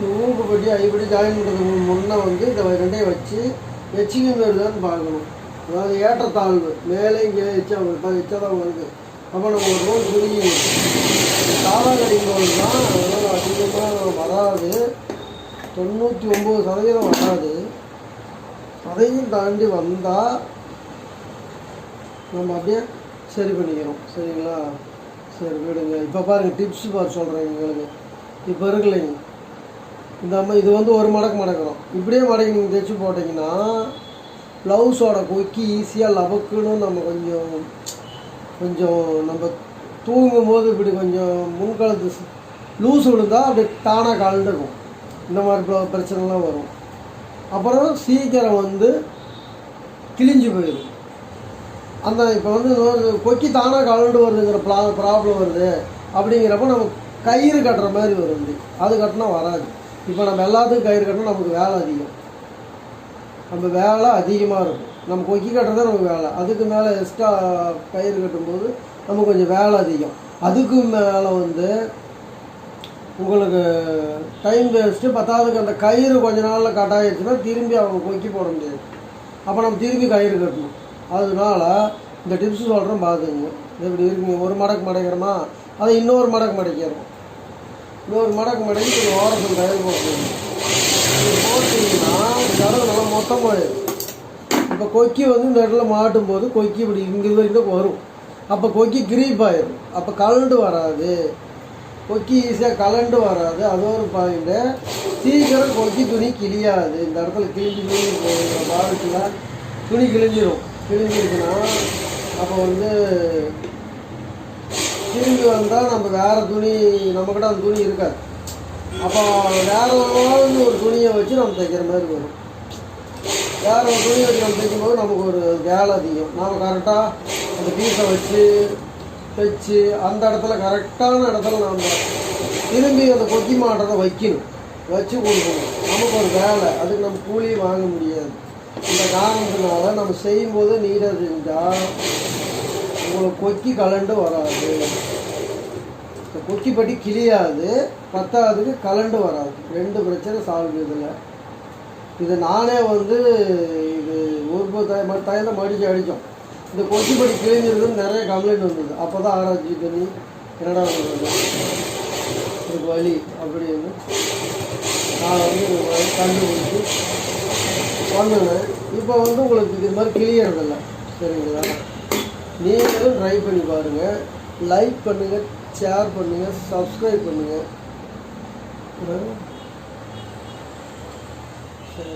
Ookkupatti ஐப்படி join பண்ணுறதுக்கு முன்னே வந்து இந்த ரெண்டையும் வச்சு எச்சிங்கும் வருதான்னு பார்க்கணும். அதாவது ஏற்றத்தாழ்வு மேலே இங்கே எச்சா தான் வருது. அப்போ நம்ம ஒரு ரோல் சுருங்கி சாதம் கிடைக்கும்போது தான் அதனால் அதிகமாக வராது. 99% வராது. அதையும் தாண்டி வந்தால் நம்ம அப்படியே சரி பண்ணிக்கிறோம். சரிங்களா? சரி விடுங்க. இப்போ பாருங்கள், டிப்ஸ் பார்த்து சொல்கிறேன் எங்களுக்கு. இப்போ இருக்குல்லைங்க, இந்த இது வந்து ஒரு மடக்கு மடக்கிறோம். இப்படியே மடக்கி நீங்கள் தைச்சி போட்டிங்கன்னா ப்ளவுஸோட கொக்கி ஈஸியாக லபக்குன்னு நம்ம கொஞ்சம் நம்ம தூங்கும் போது இப்படி கொஞ்சம் முன்கழுத்து லூஸ் விழுந்தால் அப்படி தானாக கலந்துக்கும். இந்த மாதிரி பிரச்சனைலாம் வரும். அப்புறம் சீக்கிரம் வந்து கிழிஞ்சு போயிடும். அந்த இப்போ வந்து கொக்கி தானாக கலண்டு வருதுங்கிற ப்ராப்ளம் வருது. அப்படிங்கிறப்ப நம்ம கயிறு கட்டுற மாதிரி வருது. அது கட்டினா வராது. இப்போ நம்ம எல்லாத்துக்கும் கயிறு கட்டினா நமக்கு வேலை அதிகம். நம்ம வேலை அதிகமாக இருக்கும். நம்ம கொக்கி கட்டுறதே நமக்கு வேலை. அதுக்கு மேலே எக்ஸ்ட்ரா கயிறு கட்டும்போது நமக்கு கொஞ்சம் வேலை அதிகம். அதுக்கு மேலே வந்து உங்களுக்கு டைம் வேஸ்ட்டு. பத்தாவதுக்கு அந்த கயிறு கொஞ்ச நாளில் கட்டாயிடுச்சுன்னா திரும்பி அவங்க கொக்கி போட முடியாது. அப்போ நம்ம திரும்பி கயிறு கட்டணும். அதனால இந்த டிப்ஸ் சொல்கிறோம், பார்த்துங்க. எப்படி இருக்குங்க? ஒரு மடக்கு மடைக்கிறோமா, அதை இன்னொரு மடக்கு மடைக்கிறோம். இன்னொரு மடக்கு மடக்கி கொஞ்சம் ஓரத்தில் கயிறு போட்டுருங்க. போட்டிங்கன்னா கடல் நல்லா மொத்தமாயிடும். இப்போ கொக்கி வந்து இந்த இடத்துல மாட்டும் போது கொக்கி இப்படி இங்கே வரைக்கும் வரும். அப்போ கொக்கி கிரீப் ஆயிடும். அப்போ கலண்டு வராது. கொக்கி ஈஸியாக கலண்டு வராது. அது ஒரு பாயிண்ட்டு. சீக்கிரம் கொக்கி துணி கிழியாது. இந்த இடத்துல கிழிஞ்சு போகுது. பாலத்தில் துணி கிழிஞ்சிருச்சுன்னா அப்போ வந்து திரும்பி வந்தால் நம்ம வேறு துணி, நம்மக்கிட்ட அந்த துணி இருக்காது. அப்போ வேறு ஒரு துணியை வச்சு நம்ம தைக்கிற மாதிரி வரும். வேறு ஒரு துணியை வச்சு நம்ம தைக்கும்போது நமக்கு ஒரு வேலை அதிகம். நாம் கரெக்டாக அந்த பீஸை வச்சு தைச்சி அந்த இடத்துல கரெக்டான இடத்துல நம்ம திரும்பி அந்த கொக்கி மாட்டத்தை வச்சு கொடுக்கணும். நமக்கு ஒரு வேலை. அதுக்கு நம்ம கூலி வாங்க முடியாது. இந்த காரணத்தினால நம்ம செய்யும்போது நீடாக செஞ்சால் உங்களுக்கு கொக்கி கலண்டு வராது. இந்த கொக்கி பட்டி கிழியாது. பத்தாவதுக்கு கலண்டு வராது. 2 பிரச்சனை சால்வ் இதில். இது நானே வந்து இது ஒரு தையலை மடித்து அடித்தோம். இந்த கொக்கி பட்டி கிழிஞ்சிருக்குன்னு நிறைய கம்ப்ளைண்ட் வந்தது. அப்போ தான் ஆராய்ச்சி பண்ணி என்னடா வந்தது இதுக்கு வலி அப்படின்னு நான் வந்து கண்டுபிடிச்சி பண்ணுவேன். இப்போ வந்து உங்களுக்கு இது மாதிரி கிளியறதில்லை. சரிங்களா? நீங்களும் ட்ரை பண்ணி பாருங்கள். லைக் பண்ணுங்கள், ஷேர் பண்ணுங்கள், சப்ஸ்கிரைப் பண்ணுங்கள். சரி.